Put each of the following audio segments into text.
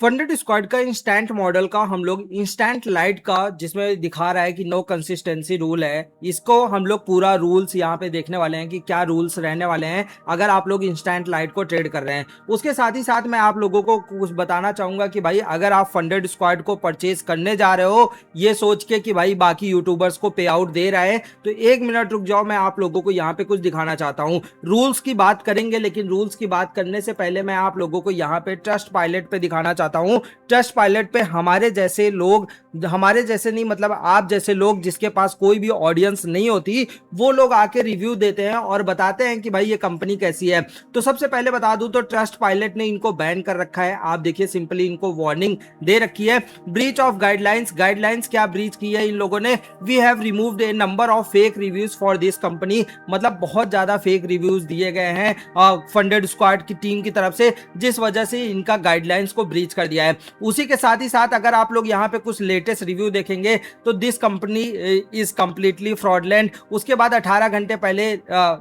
Funded squad का instant model का हम लोग इंस्टेंट लाइट का जिसमें दिखा रहा है कि नो कंसिस्टेंसी रूल है, इसको हम लोग पूरा रूल्स यहाँ पे देखने वाले हैं कि क्या रूल्स रहने वाले हैं अगर आप लोग इंस्टेंट लाइट को ट्रेड कर रहे हैं। उसके साथ ही साथ मैं आप लोगों को कुछ बताना चाहूंगा कि भाई अगर आप फंडेड स्क्वाड को परचेज करने जा रहे हो ये सोच के कि भाई बाकी यूट्यूबर्स को पे आउट दे रहा है, तो एक मिनट रुक जाओ, मैं आप लोगों को यहाँ पे कुछ दिखाना चाहता हूँ। रूल्स की बात करेंगे, लेकिन रूल्स की बात करने से पहले मैं आप लोगों को यहाँ पे ट्रस्ट पायलट पे दिखाना चाहता हूँ। ट्रस्ट पायलट पे हमारे जैसे लोग, हमारे जैसे नहीं मतलब आप जैसे लोग जिसके पास कोई भी ऑडियंस नहीं होती, वो लोग आके रिव्यू देते हैं और बताते हैं कि भाई ये कंपनी कैसी है। तो सबसे पहले बता दूं तो ट्रस्ट पायलट ने इनको बैन कर रखा है। आप देखिए सिंपली इनको वार्निंग दे रखी है, ब्रीच ऑफ गाइडलाइंस। गाइडलाइंस क्या ब्रीच की है इन लोगों ने? We have removed a number of fake reviews for this company. मतलब बहुत ज्यादा फेक रिव्यूज दिए गए हैं फंडेड स्क्वाड की टीम की तरफ से, जिस वजह से इनका गाइडलाइंस को ब्रीच कर दिया है। उसी के साथ ही साथ अगर आप लोग यहाँ पे कुछ लेटेस्ट रिव्यू देखेंगे तो this company is completely fraudulent. उसके बाद 18 घंटे पहले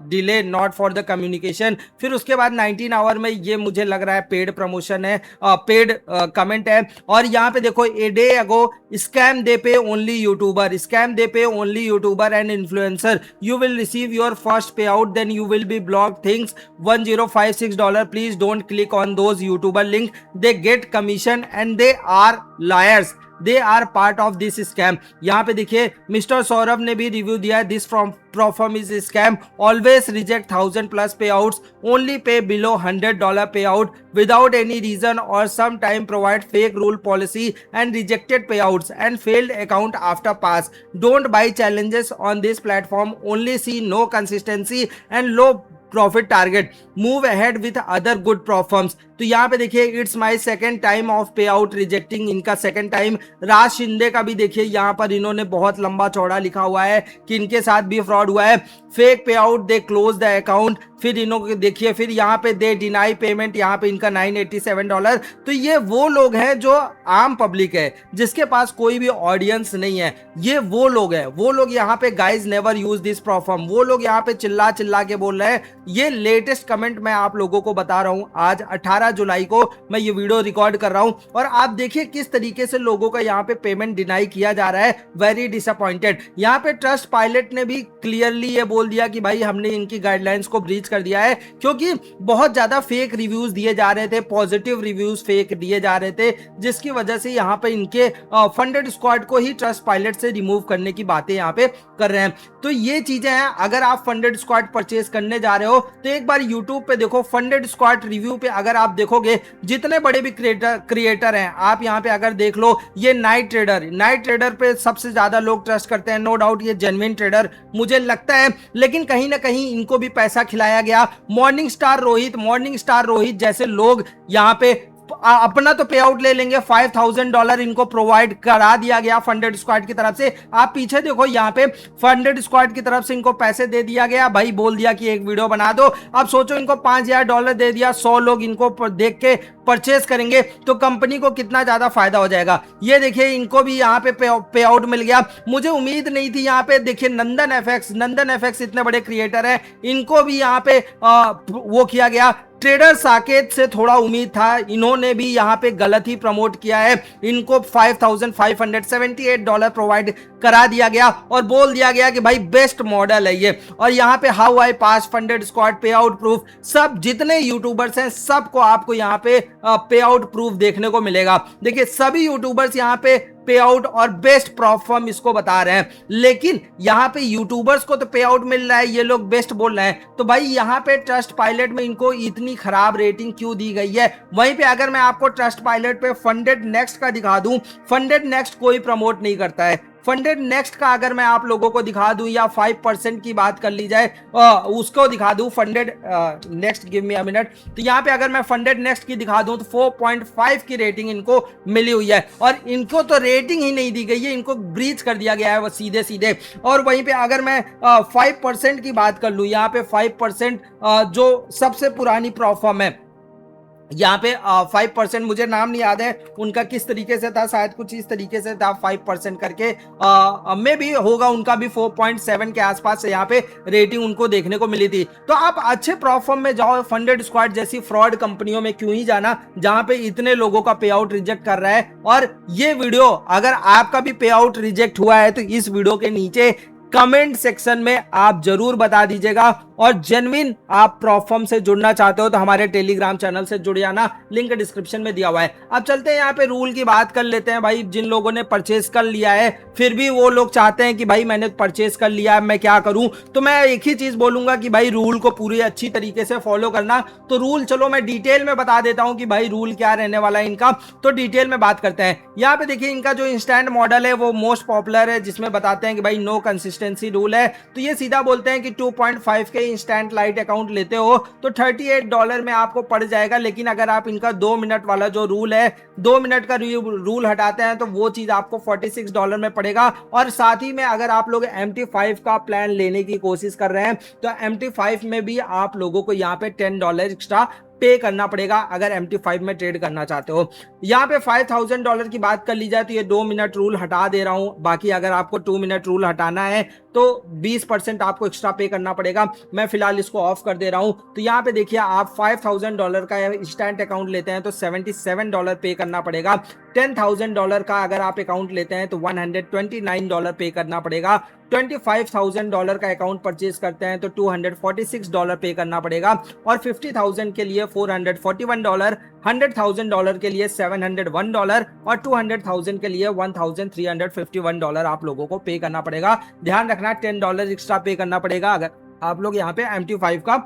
delay not for the communication. फिर उसके बाद 19 आवर में ये मुझे लग रहा है पेड प्रमोशन है, पेड कमेंट है। और यहाँ पे देखो a day ago scam they pay only YouTuber, scam they pay only YouTuber and influencer, you will receive your first pay out then you will be block things $1056, please don't click on those YouTuber link, they get commission and they are liars, they are part of this scam. यहाँ पे देखिए mister Saurabh ने भी review दिया है, this from prop firm is scam, always reject 1000+ पे outs, only pay below $100 पे out without any reason और some time provide fake rule policy and rejected payouts and failed account after pass, don't buy challenges on this platform, only see no consistency and low profit target, move ahead with other good prop firms. तो यहाँ पे देखिए it's my second time of payout rejecting, इनका second time. Raj Shinde का भी देखिए यहाँ पर इन्होंने बहुत लंबा चौड़ा लिखा हुआ है कि इनके साथ भी फ्रॉड हुआ है, फेक पे out, they close the account. फिर इन्होंने देखिए फिर यहाँ पे दे डिनाई पेमेंट, यहाँ पे इनका $987। तो ये वो लोग हैं जो आम पब्लिक है जिसके पास कोई भी ऑडियंस नहीं है, ये वो लोग हैं। वो लोग यहाँ पे guys never use this proforma, वो लोग यहाँ पे चिल्ला चिल्ला के बोल रहे हैं। ये लेटेस्ट कमेंट मैं आप लोगों को बता रहा हूं, आज 18 जुलाई को मैं ये वीडियो रिकॉर्ड कर रहा हूं और आप देखिए किस तरीके से लोगों का यहाँ पे पेमेंट डिनाई किया जा रहा है। Very disappointed. यहाँ पे ट्रस्ट पायलट ने भी क्लियरली ये बोल दिया कि भाई हमने इनकी गाइडलाइंस को ब्रीच कर दिया है, क्योंकि बहुत ज्यादा फेक रिव्यूज दिए जा रहे थे, पॉजिटिव रिव्यूज फेक दिए जा रहे थे, जिसकी वजह से यहाँ पे इनके फंडेड स्क्वाड को ही ट्रस्ट पायलट से रिमूव करने की बातें यहाँ पे कर रहे हैं। तो ये चीजें हैं। अगर आप फंडेड स्क्वाड परचेज करने जा रहे हो तो एक बार YouTube पे देखो, फंडेड स्क्वाड रिव्यू पे अगर आप देखोगे जितने बड़े भी क्रिएटर हैं, आप यहाँ पे अगर देख लो, ये नाइट ट्रेडर पे सबसे ज्यादा लोग ट्रस्ट करते हैं, नो डाउट ये जेन्युइन ट्रेडर मुझे लगता है, लेकिन कहीं ना कहीं इनको भी पैसा खिलाया गया। मॉर्निंग स्टार रोहित जैसे लोग यहाँ पे अपना तो पे आउट ले लेंगे, $5000 इनको प्रोवाइड करा दिया गया फंडेड स्क्वाड की तरफ से। आप पीछे देखो यहाँ पे फंडेड स्क्वाड की तरफ से इनको पैसे दे दिया गया, भाई बोल दिया कि एक वीडियो बना दो। अब सोचो इनको $5000 दे दिया, 100 लोग इनको देख के परचेज करेंगे तो कंपनी को कितना ज्यादा फायदा हो जाएगा। ये देखिए इनको भी यहाँ पे पे आउट मिल गया। मुझे उम्मीद नहीं थी, यहाँ पे देखिए नंदन एफएक्स इतने बड़े क्रिएटर हैं, इनको भी यहाँ पे वो किया गया। ट्रेडर साकेत से थोड़ा उम्मीद था, इन्होंने भी यहाँ पे गलत ही प्रमोट किया है, इनको $5578 प्रोवाइड करा दिया गया और बोल दिया गया कि भाई बेस्ट मॉडल है ये। और यहाँ पे how I pass funded squad पे आउट प्रूफ, सब जितने यूट्यूबर्स हैं सबको आपको यहाँ पे पे आउट प्रूफ देखने को मिलेगा। देखिए सभी यूट्यूबर्स यहाँ पे आउट और बेस्ट परफॉर्म इसको बता रहे हैं, लेकिन यहाँ पे यूट्यूबर्स को तो पे आउट मिल रहा है, ये लोग बेस्ट बोल रहे हैं। तो भाई यहाँ पे ट्रस्ट पायलट में इनको इतनी खराब रेटिंग क्यों दी गई है? वहीं पे अगर मैं आपको ट्रस्ट पायलट पे फंडेड नेक्स्ट का दिखा दूं, फंडेड नेक्स्ट कोई प्रमोट नहीं करता है। फंडेड नेक्स्ट का अगर मैं आप लोगों को दिखा दूं या 5% की बात कर ली जाए उसको दिखा दूं, funded next give me a minute, तो यहाँ पे अगर मैं फंडेड नेक्स्ट की दिखा दूं तो 4.5 की रेटिंग इनको मिली हुई है और इनको तो रेटिंग ही नहीं दी गई है, इनको ब्रीच कर दिया गया है वो सीधे सीधे। और वहीं पे अगर मैं 5% की बात कर लूं, यहाँ पे 5% जो सबसे पुरानी प्रोफॉर्म है यहाँ पे 5%, मुझे नाम नहीं याद है उनका किस तरीके से था, शायद कुछ इस तरीके से था 5% करके, में भी होगा उनका भी 4.7 के आसपास यहाँ पे रेटिंग उनको देखने को मिली थी। तो आप अच्छे प्रोफॉर्म में जाओ, फंडेड स्क्वाड जैसी फ्रॉड कंपनियों में क्यों ही जाना जहां पे इतने लोगों का पे आउट रिजेक्ट कर रहा है। और ये वीडियो अगर आपका भी पे आउट रिजेक्ट हुआ है तो इस वीडियो के नीचे कमेंट सेक्शन में आप जरूर बता दीजिएगा। और जेन्युइन आप प्रोफॉर्म से जुड़ना चाहते हो तो हमारे टेलीग्राम चैनल से जुड़ जाना, लिंक डिस्क्रिप्शन में दिया हुआ है। अब चलते हैं यहाँ पे रूल की बात कर लेते हैं भाई। जिन लोगों ने परचेस कर लिया है फिर भी वो लोग चाहते हैं कि भाई मैंने परचेस कर लिया है, मैं क्या करूं, तो मैं एक ही चीज बोलूंगा कि भाई रूल को पूरी अच्छी तरीके से फॉलो करना। तो रूल चलो मैं डिटेल में बता देता हूं कि भाई रूल क्या रहने वाला है इनका, तो डिटेल में बात करते हैं। यहाँ पे देखिए इनका जो इंस्टेंट मॉडल है वो मोस्ट पॉपुलर है, जिसमें बताते हैं कि भाई नो कंसिस्टेंसी रूल है। तो ये सीधा बोलते हैं कि 2.5 के इंस्टेंट लाइट अकाउंट लेते हो तो $38 में आपको पड़ जाएगा। लेकिन अगर आप इनका 2 मिनट वाला जो रूल है, 2 मिनट का रूल हटाते हैं तो वो चीज आपको $46 में पड़ेगा। और साथ ही में अगर आप लोग MT5 का प्लान लेने की कोशिश कर रहे हैं तो MT5 में भी आप लोगों को यहाँ पे $10 एक्स्ट्रा पे करना पड़ेगा अगर MT5 में ट्रेड करना चाहते हो। यहाँ पे $5000 की बात कर ली जाए तो ये 2 मिनट रूल हटा दे रहा हूं। बाकी अगर आपको 2 मिनट रूल हटाना है तो 20% आपको एक्स्ट्रा पे करना पड़ेगा। मैं फिलहाल इसको ऑफ कर दे रहा हूं। तो यहाँ पे देखिए आप $5000 का इंस्टेंट अकाउंट लेते हैं तो $77 पे करना पड़ेगा। $10,000 का अगर आप अकाउंट लेते हैं तो $129 पे करना पड़ेगा। $25,000 का अकाउंट परचेज करते हैं तो $246 पे करना पड़ेगा। और 50,000 के लिए $441, $100,000 के लिए $701 और 200,000 के लिए $1,351 आप लोगों को पे करना पड़ेगा। ध्यान रखना $10 एक्स्ट्रा पे करना पड़ेगा अगर आप लोग यहाँ पे MT5 का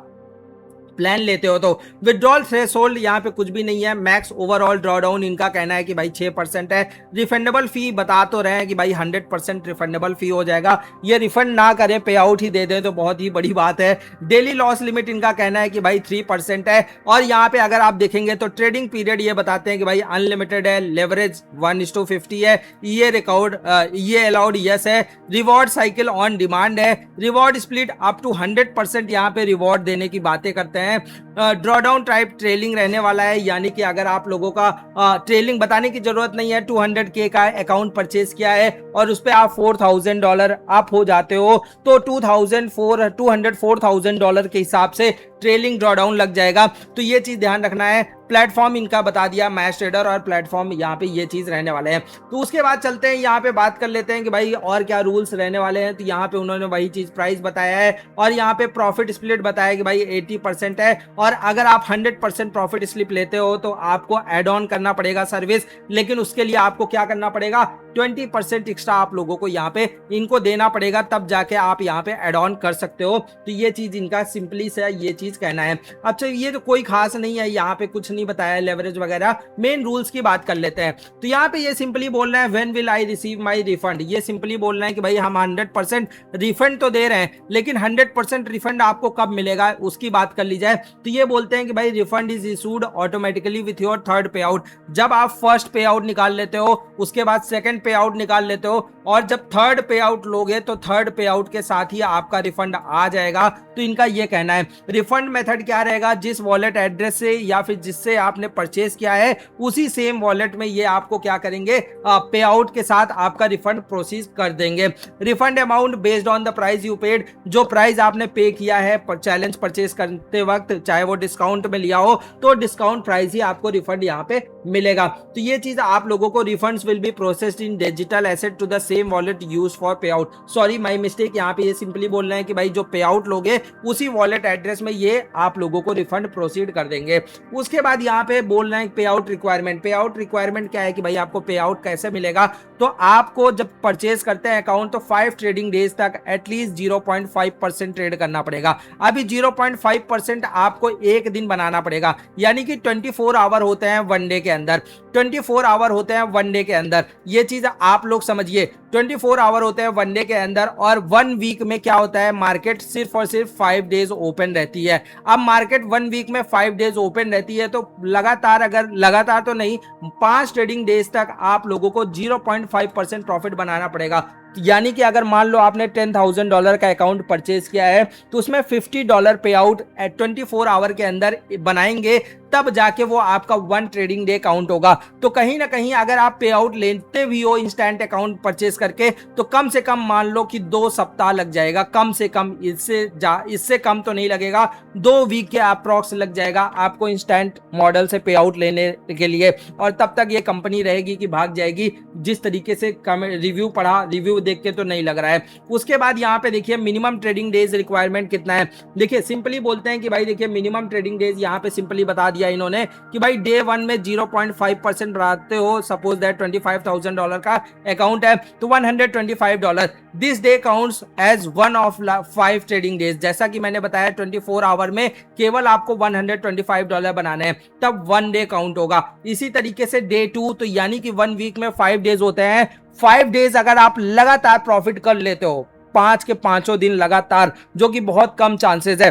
प्लान लेते हो तो। विड्रॉल थ्रेशोल्ड यहाँ पे कुछ भी नहीं है। मैक्स ओवरऑल ड्रॉडाउन इनका कहना है कि भाई 6% है। रिफंडेबल फी बता तो रहे हैं कि भाई 100% रिफंडेबल फी हो जाएगा। ये रिफंड ना करें, पे आउट ही दे दें तो बहुत ही बड़ी बात है। डेली लॉस लिमिट इनका कहना है कि भाई 3% है। और यहाँ पे अगर आप देखेंगे तो ट्रेडिंग पीरियड ये बताते हैं कि भाई अनलिमिटेड है। लेवरेज 1:50 है। ये रिकॉर्ड ये अलाउड यस है। रिवॉर्ड साइकिल ऑन डिमांड है। रिवॉर्ड स्प्लिट अप टू 100% यहाँ पे रिवॉर्ड देने की बातें करते हैं। ड्रॉडाउन टाइप ट्रेलिंग रहने वाला है, यानी कि अगर आप लोगों का ट्रेलिंग बताने की जरूरत नहीं है। 200K का अकाउंट परचेज किया है और उस पे आप $4,000 आप हो जाते हो तो $204,000 के हिसाब से ट्रेलिंग ड्रॉडाउन लग जाएगा। तो ये चीज ध्यान रखना है। प्लेटफॉर्म इनका बता दिया मैच ट्रेडर और प्लेटफॉर्म यहाँ पे ये चीज रहने वाले हैं। तो उसके बाद चलते हैं यहाँ पे बात कर लेते हैं कि भाई और क्या रूल्स रहने वाले हैं। तो यहाँ पे उन्होंने वही चीज प्राइस बताया है और यहाँ पे प्रॉफिट स्प्लिट बताया कि भाई 80% है। और अगर आप 100% प्रॉफिट स्प्लिट लेते हो तो आपको एड ऑन करना पड़ेगा सर्विस, लेकिन उसके लिए आपको क्या करना पड़ेगा, 20% एक्स्ट्रा आप लोगों को यहाँ पे इनको देना पड़ेगा, तब जाके आप यहाँ पे एड ऑन कर सकते हो। तो ये चीज इनका सिंपली से ये चीज कहना है। अच्छा ये तो कोई खास नहीं है, यहाँ पे कुछ नहीं बताया लेवरेज वगैरह। मेन रूल्स की बात कर लेते हैं। तो यहाँ पे ये सिंपली बोल रहे हैं when will I receive my refund. ये सिंपली बोल रहे हैं कि भाई हम 100% रिफंड तो दे रहे हैं, लेकिन 100% रिफंड आपको कब मिलेगा उसकी बात कर ली जाए तो ये बोलते हैं कि भाई refund is issued automatically with your third पे आउट। जब आप फर्स्ट पे आउट निकाल लेते हो उसके बाद सेकंड पे आउट निकाल लेते हो और जब थर्ड पे आउट लोगे तो थर्ड पे आउट के साथ ही आपका रिफंड आ जाएगा। तो इनका ये कहना है। रिफंड मेथड क्या रहेगा, जिस वॉलेट एड्रेस से या फिर जिससे आपने परचेज किया है उसी सेम वॉलेट में ये आपको क्या करेंगे, पे आउट के साथ आपका रिफंड प्रोसेस कर देंगे। Refund amount based on the price you paid, जो प्राइस आपने पे किया है चैलेंज परचेज करते वक्त, चाहे वो डिस्काउंट में लिया हो तो डिस्काउंट प्राइस ही आपको रिफंड यहाँ पे मिलेगा। तो ये चीज आप लोगों को refunds will be processed in digital asset to the same wallet used for pay out. Sorry my mistake, यहाँ पे ये सिंपली बोल रहे हैं कि भाई जो पे आउट लोगे उसी वॉलेट एड्रेस में ये आप लोगों को रिफंड प्रोसीड कर देंगे। उसके बाद यहाँ पे बोल रहे हैं पे आउट रिक्वायरमेंट। पे आउट रिक्वायरमेंट क्या है कि भाई आपको पे आउट कैसे मिलेगा, तो आपको जब परचेज करते हैं अकाउंट तो 5 ट्रेडिंग डेज तक एटलीस्ट 0.5% ट्रेड करना पड़ेगा। अभी 0.5% आपको एक दिन बनाना पड़ेगा, यानी कि 24 आवर होते हैं वन डे के अंदर। 24 आवर होते हैं वन डे के अंदर। ये चीज आप लोग समझिए, 24 आवर होते हैं वन डे के अंदर, और वन वीक में क्या होता है, मार्केट सिर्फ और सिर्फ 5 डेज ओपन रहती है। अब मार्केट वन वीक में 5 डेज ओपन रहती है, तो लगातार, अगर लगातार तो नहीं, 5 ट्रेडिंग डेज तक आप लोगों को 0.5% प्रॉफिट बनाना पड़ेगा। यानी कि अगर मान लो आपने $10,000 का अकाउंट परचेज किया है, तो उसमें $50 पे आउट एट 24 आवर के अंदर बनाएंगे, तब जाके वो आपका वन ट्रेडिंग डे काउंट होगा। तो कहीं ना कहीं अगर आप पे आउट लेते भी हो इंस्टेंट अकाउंट परचेज करके, तो कम से कम मान लो कि 2 सप्ताह लग जाएगा, कम से कम, इससे कम तो नहीं लगेगा, 2 वीक के अप्रॉक्स लग जाएगा आपको इंस्टेंट मॉडल से पे आउट लेने के लिए। और तब तक ये कंपनी रहेगी कि भाग जाएगी, जिस तरीके से रिव्यू पढ़ा, रिव्यू देख के तो नहीं लग रहा है। उसके बाद यहाँ पे देखिए मिनिमम ट्रेडिंग डेज रिक्वायरमेंट कितना है। देखिए सिंपली बोलते हैं कि भाई देखिए मिनिमम ट्रेडिंग डेज यहाँ पे सिंपली बता दिया इन्होंने कि भाई डे वन में 0.5% बढ़ाते हो, सपोज दैट $25,000 का अकाउंट है, तो $125, this day counts as one of 5 trading days. जैसा कि मैंने बताया 24 आवर में केवल आपको $125 बनाने हैं, तब वन डे काउंट होगा। इसी तरीके से डे 2, तो यानी कि वन वीक में 5 डेज होते हैं, 5 डेज अगर आप लगातार प्रॉफिट कर लेते हो, 5 के 5 दिन लगातार, जो कि बहुत कम चांसेस है,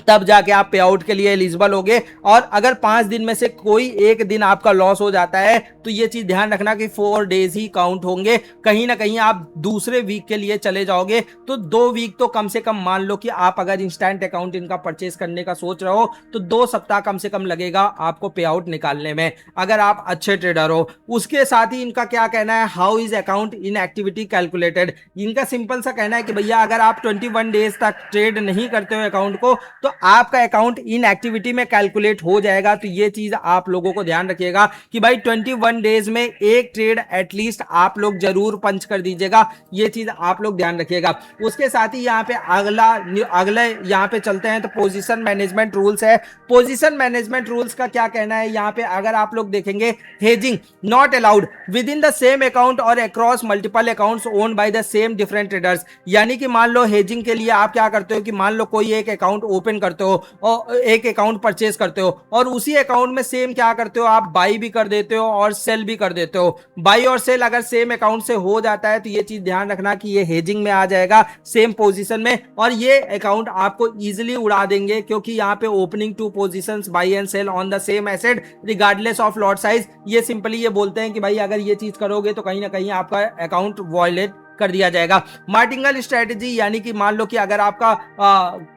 तब जाके आप पे आउट के लिए एलिजिबल होगे। और अगर 5 दिन में से कोई एक दिन आपका लॉस हो जाता है, तो ये चीज ध्यान रखना कि 4 डेज ही काउंट होंगे। कहीं ना कहीं आप दूसरे वीक के लिए चले जाओगे, तो 2 वीक तो कम से कम मान लो कि आप अगर इंस्टेंट अकाउंट इनका परचेज करने का सोच रहे हो, तो 2 सप्ताह कम से कम लगेगा आपको पे आउट निकालने में, अगर आप अच्छे ट्रेडर हो। उसके साथ ही इनका क्या कहना है, how is account in activity calculated. इनका सिंपल सा कहना है कि भैया अगर आप 21 डेज तक ट्रेड नहीं करते हो अकाउंट को, तो आपका अकाउंट इन एक्टिविटी में कैलकुलेट हो जाएगा। तो ये चीज आप लोगों को ध्यान रखिएगा कि भाई 21 डेज में एक ट्रेड एटलीस्ट आप लोग जरूर पंच कर दीजिएगा, ये चीज आप लोग ध्यान रखिएगा। उसके साथ ही यहाँ पे अगले यहाँ पे चलते हैं, तो पोजीशन मैनेजमेंट रूल्स है। पोजीशन मैनेजमेंट रूल्स का क्या कहना है, यहाँ पे अगर आप लोग देखेंगे, hedging not allowed within the same account और across multiple accounts owned by the same different traders. यानी कि मान लो हेजिंग के लिए आप क्या करते हो कि मान लो कोई एक अकाउंट ओपन करते हो और एक अकाउंट परचेज करते हो, और उसी अकाउंट में सेम क्या करते हो, आप बाई भी कर देते हो और सेल भी कर देते हो। बाई और सेल अगर सेम अकाउंट से हो जाता है, तो ये चीज ध्यान रखना कि ये हेजिंग में आ जाएगा सेम पोजीशन में, और ये अकाउंट आपको इजीली उड़ा देंगे, क्योंकि यहाँ पे opening 2 positions buy and sell on the same asset regardless of lot size. ये सिंपली ये बोलते हैं कि भाई अगर ये चीज करोगे तो कहीं ना कहीं आपका अकाउंट वॉयलेट कर दिया जाएगा। मार्टिंगल स्ट्रेटजी, यानी कि मान लो कि अगर आपका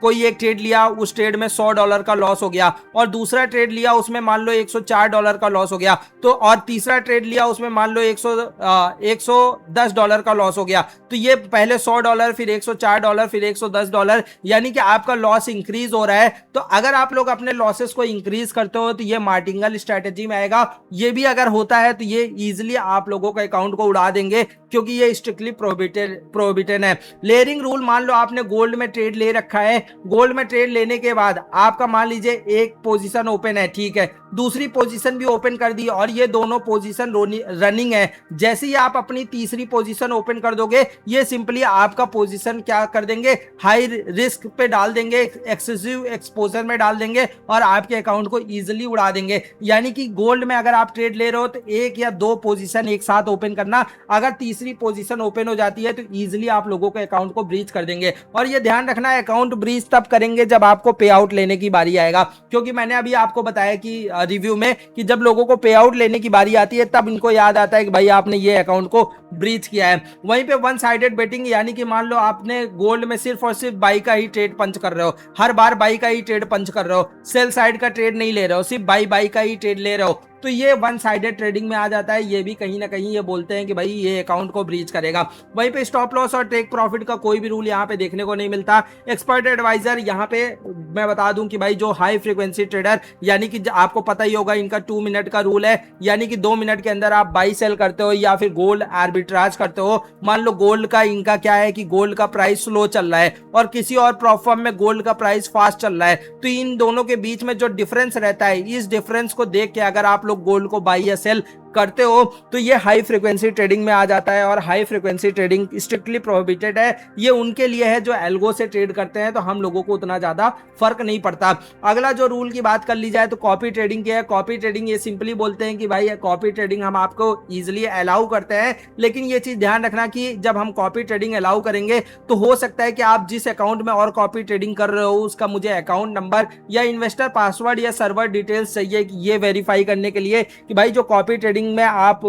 कोई एक ट्रेड लिया, उस ट्रेड में $100 का लॉस हो गया, और दूसरा ट्रेड लिया उसमें मान लो $104 का लॉस हो गया, तो और तीसरा ट्रेड लिया उसमें मान लो $110 का लॉस हो गया, तो ये पहले $100, फिर $104, फिर $110, यानी कि आपका लॉस इंक्रीज हो रहा है। तो अगर आप लोग अपने लॉसेस को इंक्रीज करते हो, तो ये मार्टिंगल स्ट्रेटजी में आएगा। ये भी अगर होता है तो ये इजिली आप लोगों के अकाउंट को उड़ा देंगे, क्योंकि ये स्ट्रिक्टली प्रोहिबिटेड है। लेयरिंग रूल, मान लो आपने गोल्ड में ट्रेड ले रखा है, गोल्ड में ट्रेड लेने के बाद आपका मान लीजिए एक पोजीशन ओपन है, ठीक है, दूसरी पोजीशन भी ओपन कर दी, और ये दोनों पोजीशन रनिंग है। जैसे ही आप अपनी तीसरी पोजीशन ओपन कर दोगे, ये सिंपली आपका पोजीशन क्या कर देंगे, हाई रिस्क पे डाल देंगे, एक्सेसिव एक्सपोजर में डाल देंगे, और आपके अकाउंट को इजिली उड़ा देंगे। यानी कि गोल्ड में अगर आप ट्रेड ले रहे हो, तो 1 या 2 पोजीशन एक साथ ओपन करना, अगर तीसरी पोजीशन ओपन हो जाती है तो इजीली आप लोगों के अकाउंट को ब्रीच कर देंगे। और ये ध्यान रखना है, अकाउंट ब्रीच तब करेंगे जब आपको पे आउट लेने की बारी आएगा, क्योंकि मैंने अभी आपको बताया कि रिव्यू में कि जब लोगों को पे आउट लेने की बारी आती है, तब इनको याद आता है कि भाई आपने ये अकाउंट को ब्रीच किया है। वहीं पे वन साइडेड बेटिंग, यानी कि मान लो आपने गोल्ड में सिर्फ और सिर्फ बाई का ही ट्रेड पंच कर रहे हो, हर बार बाई का ही ट्रेड पंच कर रहे हो, सेल साइड का ट्रेड नहीं ले रहे हो, सिर्फ बाई का ही ट्रेड ले रहे हो, तो ये वन साइडेड ट्रेडिंग में आ जाता है। ये भी कहीं ना कहीं ये बोलते हैं कि भाई ये अकाउंट को ब्रीच करेगा। वहीं पे स्टॉप लॉस और टेक प्रॉफिट का कोई भी रूल यहाँ पे देखने को नहीं मिलता। एक्सपर्ट एडवाइजर, यहाँ पे मैं बता दूं कि भाई जो हाई फ्रीक्वेंसी ट्रेडर, यानी कि आपको पता ही होगा इनका 2 मिनट का रूल है, यानी कि 2 मिनट के अंदर आप बाई सेल करते हो या फिर गोल्ड आर्बिट्राज करते हो। मान लो गोल्ड का इनका क्या है कि गोल्ड का प्राइस स्लो चल रहा है और किसी और प्रॉप फर्म में गोल्ड का प्राइस फास्ट चल रहा है, तो इन दोनों के बीच में जो डिफरेंस रहता है, इस डिफरेंस को देख के अगर आप लोग गोल्ड को बाई या सेल करते हो तो ये हाई फ्रीक्वेंसी ट्रेडिंग में आ जाता है, और high frequency trading strictly prohibited है। ये उनके लिए है जो एल्गो से ट्रेड करते हैं, तो हम लोगों को उतना ज्यादा फर्क नहीं पड़ता। अगला जो रूल की बात कर ली जाए तो कॉपी ट्रेडिंग की है। कॉपी ट्रेडिंग ये सिंपली बोलते हैं कि भाई कॉपी ट्रेडिंग हम आपको इजिली अलाउ करते हैं, लेकिन ये चीज ध्यान रखना कि जब हम कॉपी ट्रेडिंग अलाउ करेंगे तो हो सकता है कि आप जिस अकाउंट में और कॉपी ट्रेडिंग कर रहे हो उसका मुझे अकाउंट नंबर या इन्वेस्टर पासवर्ड या सर्वर डिटेल्स चाहिए कि ये वेरीफाई करने के लिए कि भाई जो कॉपी ट्रेडिंग में आप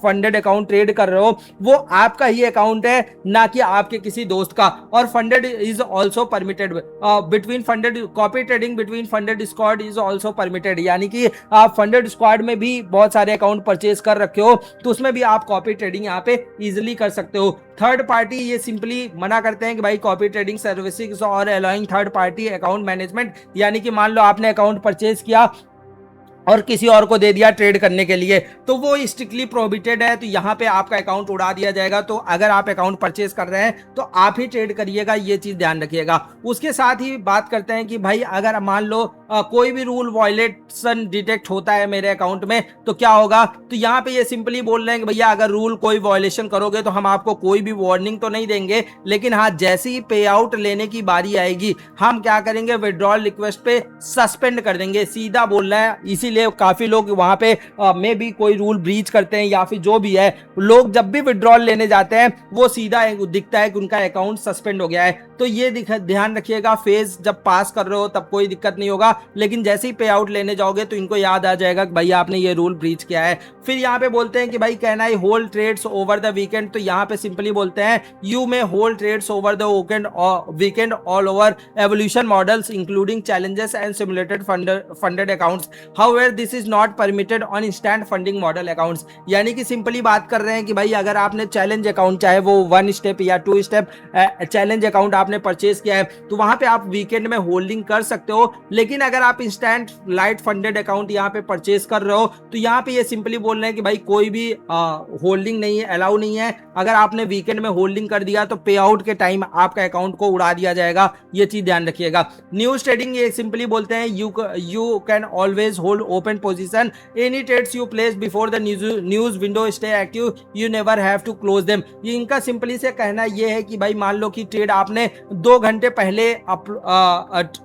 फंडेड अकाउंट ट्रेड कर रहे हो वो आपका ही अकाउंट है, ना कि आपके किसी दोस्त का। और funded is also permitted between funded, copy trading between funded squad is also permitted, यानी कि आप फंडेड स्क्वाड में भी बहुत सारे अकाउंट परचेज कर रखे हो तो उसमें भी आप कॉपी ट्रेडिंग यहाँ पे इजिली कर सकते हो। थर्ड पार्टी ये सिंपली मना करते हैं कि भाई कॉपी ट्रेडिंग सर्विसेज और allowing third party account management, यानी कि मान लो आपने अकाउंट परचेज किया और किसी और को दे दिया ट्रेड करने के लिए, तो वो स्ट्रिक्टली प्रोहिबिटेड है, तो यहाँ पे आपका अकाउंट उड़ा दिया जाएगा। तो अगर आप अकाउंट परचेज कर रहे हैं तो आप ही ट्रेड करिएगा, ये चीज ध्यान रखिएगा। उसके साथ ही बात करते हैं कि भाई अगर मान लो कोई भी रूल वायलेशन डिटेक्ट होता है मेरे अकाउंट में तो क्या होगा, तो यहाँ पे ये सिंपली बोल रहे हैं कि भैया अगर रूल कोई वायलेशन करोगे तो हम आपको कोई भी वार्निंग तो नहीं देंगे, लेकिन हाँ जैसे ही पे आउट लेने की बारी आएगी हम क्या करेंगे, विड्रॉल रिक्वेस्ट पे सस्पेंड कर देंगे, सीधा बोल रहे हैं। इसीलिए काफी लोग वहां पे में भी कोई रूल ब्रीच करते हैं या फिर जो भी है, लोग जब भी विड्रॉल लेने जाते हैं वो सीधा दिखता है कि उनका अकाउंट सस्पेंड हो गया है। तो ये ध्यान रखिएगा, फेज जब पास कर रहे हो तब कोई दिक्कत नहीं होगा, लेकिन जैसे ही पे आउट लेने जाओगे तो इनको याद आ जाएगा कि भाई आपने ये रूल ब्रीच किया है। फिर यहाँ पे बोलते हैं कि भाई can I hold trades over the weekend, तो यहाँ पे सिंपली बोलते हैं you may hold trades over the weekend all over evolution models including challenges and simulated funded accounts, however this is not permitted on instant funding model accounts. यानी कि simply बात कर रहे हैं कि भाई अगर आपने चैलेंज अकाउंट, चाहे वो 1 स्टेप या 2 स्टेप चैलेंज अकाउंट आपने परचेज किया है, तो वहां पे आप वीकेंड में होल्डिंग कर सकते हो, लेकिन अगर आप इंस्टेंट लाइट फंडेड अकाउंट यहाँ पे परचेज कर रहे हो तो यहाँ पे ये सिंपली बोल रहे हैं कि भाई कोई भी होल्डिंग नहीं है, अलाउ नहीं है। अगर आपने वीकेंड में होल्डिंग कर दिया तो पे आउट के टाइम आपका अकाउंट को उड़ा दिया जाएगा, ये चीज ध्यान रखिएगा। न्यूज ट्रेडिंग ये सिंपली बोलते हैं you can always hold open position, any trades you place before the news window stay active, you never have to close them. ये इनका सिंपली से कहना ये है कि भाई मान लो कि ट्रेड आपने 2 घंटे पहले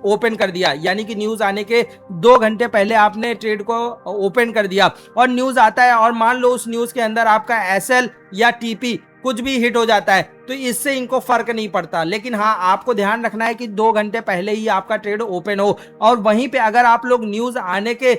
ओपन कर दिया, यानी कि न्यूज आने के 2 घंटे पहले आपने ट्रेड को ओपन कर दिया और न्यूज आता है, और मान लो उस न्यूज के अंदर आपका एसएल या टीपी कुछ भी हिट हो जाता है तो इससे इनको फर्क नहीं पड़ता। लेकिन हाँ आपको ध्यान रखना है कि 2 घंटे पहले ही आपका ट्रेड ओपन हो, और वहीं पे अगर आप लोग न्यूज आने के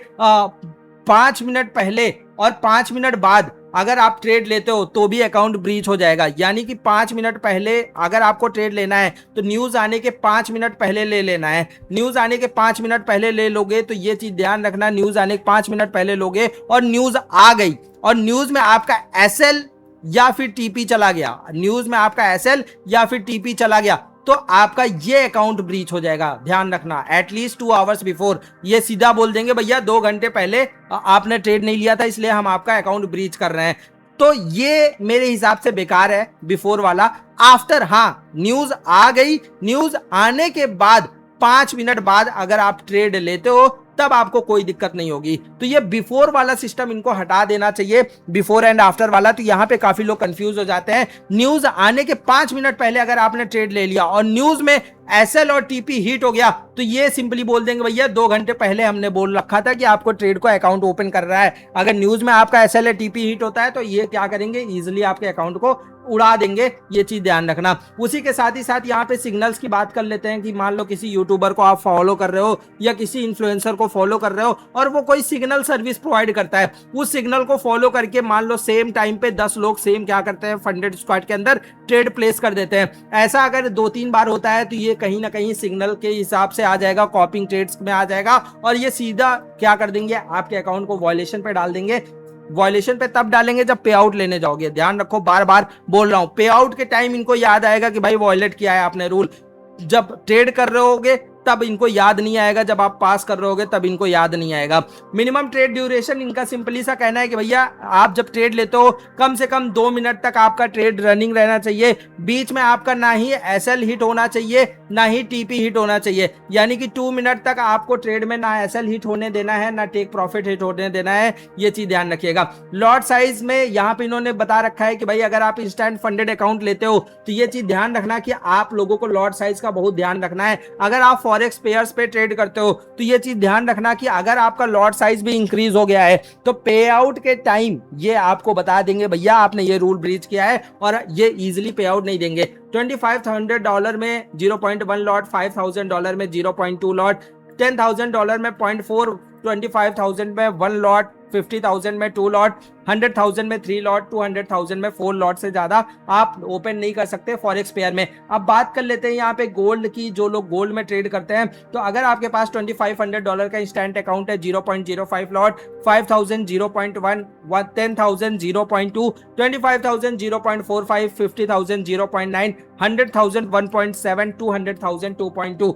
5 मिनट पहले और 5 मिनट बाद अगर आप ट्रेड लेते हो तो भी अकाउंट ब्रीच हो जाएगा। यानी कि 5 मिनट पहले अगर आपको ट्रेड लेना है तो न्यूज आने के 5 मिनट पहले ले लेना है। न्यूज आने के 5 मिनट पहले ले लोगे तो ये चीज ध्यान रखना, न्यूज आने के 5 मिनट पहले लोगे और न्यूज आ गई और न्यूज में आपका एसएल या फिर टीपी चला गया, न्यूज में आपका एसएल या फिर टीपी चला गया तो आपका ये अकाउंट ब्रीच हो जाएगा। ध्यान रखना, एटलीस्ट 2 आवर्स बिफोर, ये सीधा बोल देंगे भैया 2 घंटे पहले आपने ट्रेड नहीं लिया था इसलिए हम आपका अकाउंट ब्रीच कर रहे हैं। तो ये मेरे हिसाब से बेकार है बिफोर वाला। आफ्टर, हाँ न्यूज आ गई, न्यूज आने के बाद 5 मिनट बाद अगर आप ट्रेड लेते हो तब आपको कोई दिक्कत नहीं होगी। तो ये बिफोर वाला सिस्टम इनको हटा देना चाहिए, बिफोर एंड आफ्टर वाला। तो यहाँ पे काफी लोग कंफ्यूज हो जाते हैं। न्यूज आने के 5 मिनट पहले अगर आपने ट्रेड ले लिया और न्यूज में एसएल और टीपी हिट हो गया तो ये सिंपली बोल देंगे भैया 2 घंटे पहले हमने बोल रखा था कि आपको ट्रेड को अकाउंट ओपन कर रहा है। अगर न्यूज में आपका एसएल या टीपी हिट होता है तो ये क्या करेंगे, इजिली आपके अकाउंट को उड़ा देंगे, ये चीज ध्यान रखना। उसी के साथ ही साथ यहाँ पे सिग्नल्स की बात कर लेते हैं कि मान लो किसी यूट्यूबर को आप फॉलो कर रहे हो या किसी इन्फ्लुएंसर को फॉलो कर रहे हो और वो कोई सिग्नल सर्विस प्रोवाइड करता है, उस सिग्नल को फॉलो करके मान लो सेम टाइम पे 10 लोग सेम क्या करते हैं, फंडेड स्क्वाड के अंदर ट्रेड प्लेस कर देते हैं। ऐसा अगर 2-3 बार होता है तो ये कहीं ना कहीं सिग्नल के हिसाब से आ जाएगा, कॉपिंग ट्रेड्स में आ जाएगा और ये सीधा क्या कर देंगे, आपके अकाउंट को वायलेशन पे डाल देंगे। वायलेशन पे तब डालेंगे जब पे आउट लेने जाओगे। ध्यान रखो, बार बार बोल रहा हूं, पे आउट के टाइम इनको याद आएगा कि भाई वायलेट किया है आपने रूल। जब ट्रेड कर रहे होगे तब इनको याद नहीं आएगा, जब आप पास कर रहे होगे तब इनको याद नहीं आएगा। मिनिमम ट्रेड ड्यूरेशन इनका सिंपली सा कहना है कि भैया आप जब ट्रेड लेते हो कम से कम 2 मिनट तक आपका ट्रेड रनिंग रहना चाहिए, बीच में आपका ना ही एसएल हिट होना चाहिए ना ही टीपी हिट होना चाहिए, यानी कि 2 मिनट तक आपको ट्रेड में ना एसएल हिट होने देना है ना टेक प्रॉफिट हिट होने देना है, ये चीज ध्यान रखिएगा। लॉट साइज में यहाँ पे इन्होंने बता रखा है कि भाई अगर आप इंस्टेंट फंडेड अकाउंट लेते हो तो ये चीज ध्यान रखना कि आप लोगों को लॉट साइज का बहुत ध्यान रखना है। अगर आप फॉरेक्स पेयर्स पे ट्रेड करते हो तो ये चीज ध्यान रखना कि अगर आपका लॉट साइज भी इंक्रीज हो गया है तो पे आउट के टाइम ये आपको बता देंगे भैया आपने ये रूल ब्रीच किया है, और ये इजीली पे आउट नहीं देंगे। $2500 में 0.1 लॉट, $5000 में 0.2 लॉट, $10,000 में 0.4, 25,000 में 1 लॉट, 50,000 में 2 लॉट, 100,000 में 3 लॉट, 200,000 में 4 लॉट से ज्यादा आप ओपन नहीं कर सकते फॉरेक्स पेयर में। अब बात कर लेते हैं यहाँ पे गोल्ड की। जो लोग गोल्ड में ट्रेड करते हैं तो अगर आपके पास $2500 का इंस्टेंट अकाउंट है 0.05 लॉट, 5,000 0.1, 10,000 0.2, 25,000 0.45, 50,000 0.9, 100,000 1.7, 200,000 2.2।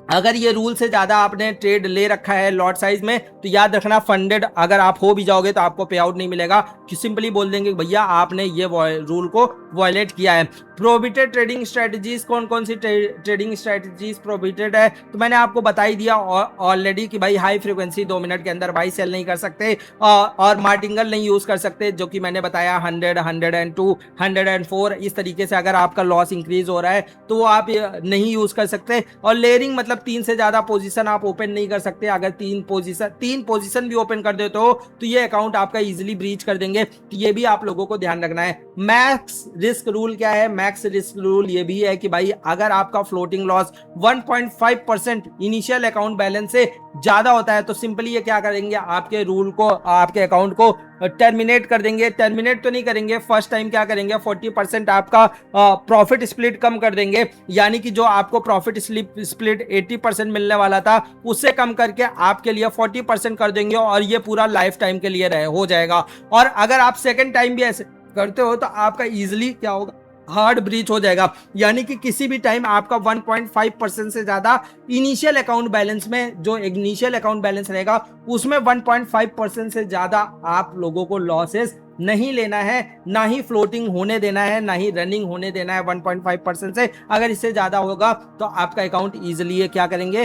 अगर ये रूल से ज्यादा आपने ट्रेड ले रखा है लॉट साइज में तो याद रखना फंडेड अगर आप हो भी जाओगे तो आपको पे आउट नहीं मिलेगा, कि सिंपली बोल देंगे भैया आपने ये रूल को वायलेट किया है। प्रोहिबिटेड ट्रेडिंग स्ट्रेटजीज, कौन कौन सी ट्रेडिंग स्ट्रेटजीज प्रोहिबिटेड है तो मैंने आपको बता ही दिया ऑलरेडी कि भाई हाई फ्रीक्वेंसी 2 मिनट के अंदर बाई सेल नहीं कर सकते, और मार्टिंगल नहीं यूज कर सकते, जो कि मैंने बताया 100, 102, 104 इस तरीके से अगर आपका लॉस इंक्रीज हो रहा है तो वो आप नहीं यूज कर सकते। और लेयरिंग मतलब 3 से ज्यादा पोजीशन आप ओपन नहीं कर सकते। अगर 3 पोजीशन भी ओपन कर देते हो तो ये अकाउंट आपका इजीली ब्रीच कर देंगे, तो ये भी आप लोगों को ध्यान रखना है। मैक्स रिस्क रूल क्या है? मैक्स रिस्क रूल ये भी है कि भाई अगर आपका floating loss 1.5% initial account balance से ज्यादा होता है तो सिंपली ये क्या करेंगे, आपके रूल को, आपके अकाउंट को टर्मिनेट कर देंगे। टर्मिनेट तो नहीं करेंगे, फर्स्ट टाइम क्या करेंगे 40% आपका प्रॉफिट स्प्लिट कम कर देंगे, यानी कि जो आपको प्रॉफिट स्प्लिट 80% मिलने वाला था उससे कम करके आपके लिए 40% कर देंगे, और ये पूरा लाइफ टाइम के लिए हो जाएगा। और अगर आप सेकेंड टाइम भी ऐसे करते हो तो आपका इजिली क्या होगा, हार्ड ब्रीच हो जाएगा, यानी कि किसी भी टाइम आपका 1.5% से ज्यादा इनिशियल अकाउंट बैलेंस में, जो इनिशियल अकाउंट बैलेंस रहेगा उसमें 1.5% से ज्यादा आप लोगों को लॉसेस नहीं लेना है, ना ही फ्लोटिंग होने देना है, ना ही रनिंग होने देना है 1.5% से। अगर इससे ज्यादा होगा तो आपका अकाउंट इजीली क्या करेंगे,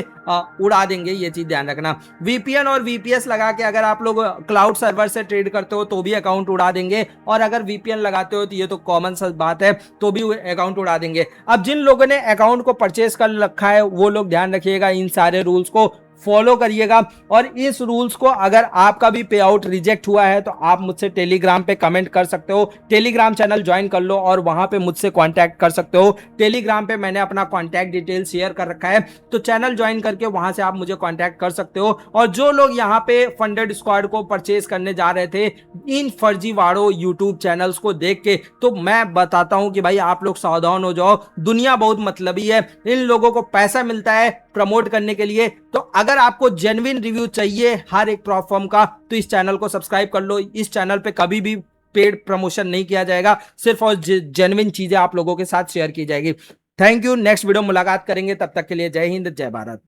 उड़ा देंगे, ये चीज ध्यान रखना। वीपीएन और वीपीएस लगा के अगर आप लोग क्लाउड सर्वर से ट्रेड करते हो तो भी अकाउंट उड़ा देंगे, और अगर वीपीएन लगाते हो तो ये तो कॉमन सा बात है, तो भी अकाउंट उड़ा देंगे। अब जिन लोगों ने अकाउंट को परचेज कर रखा है वो लोग ध्यान रखिएगा, इन सारे रूल्स को फॉलो करिएगा। और इस रूल्स को अगर आपका भी पे आउट रिजेक्ट हुआ है तो आप मुझसे टेलीग्राम पे कमेंट कर सकते हो, टेलीग्राम चैनल ज्वाइन कर लो और वहां पे मुझसे कांटेक्ट कर सकते हो। टेलीग्राम पे मैंने अपना कांटेक्ट डिटेल शेयर कर रखा है, तो चैनल ज्वाइन करके वहां से आप मुझे कांटेक्ट कर सकते हो। और जो लोग यहाँ पे फंडेड स्क्वाड को परचेज करने जा रहे थे इन फर्जीवाड़ों यूट्यूब चैनल्स को देख के, तो मैं बताता हूं कि भाई आप लोग सावधान हो जाओ, दुनिया बहुत मतलबी है, इन लोगों को पैसा मिलता है प्रमोट करने के लिए। तो अगर आपको जेन्युइन रिव्यू चाहिए हर एक प्लेटफॉर्म का तो इस चैनल को सब्सक्राइब कर लो। इस चैनल पे कभी भी पेड प्रमोशन नहीं किया जाएगा, सिर्फ और जेन्युइन चीजें आप लोगों के साथ शेयर की जाएगी। थैंक यू, नेक्स्ट वीडियो मुलाकात करेंगे, तब तक के लिए जय हिंद, जय भारत।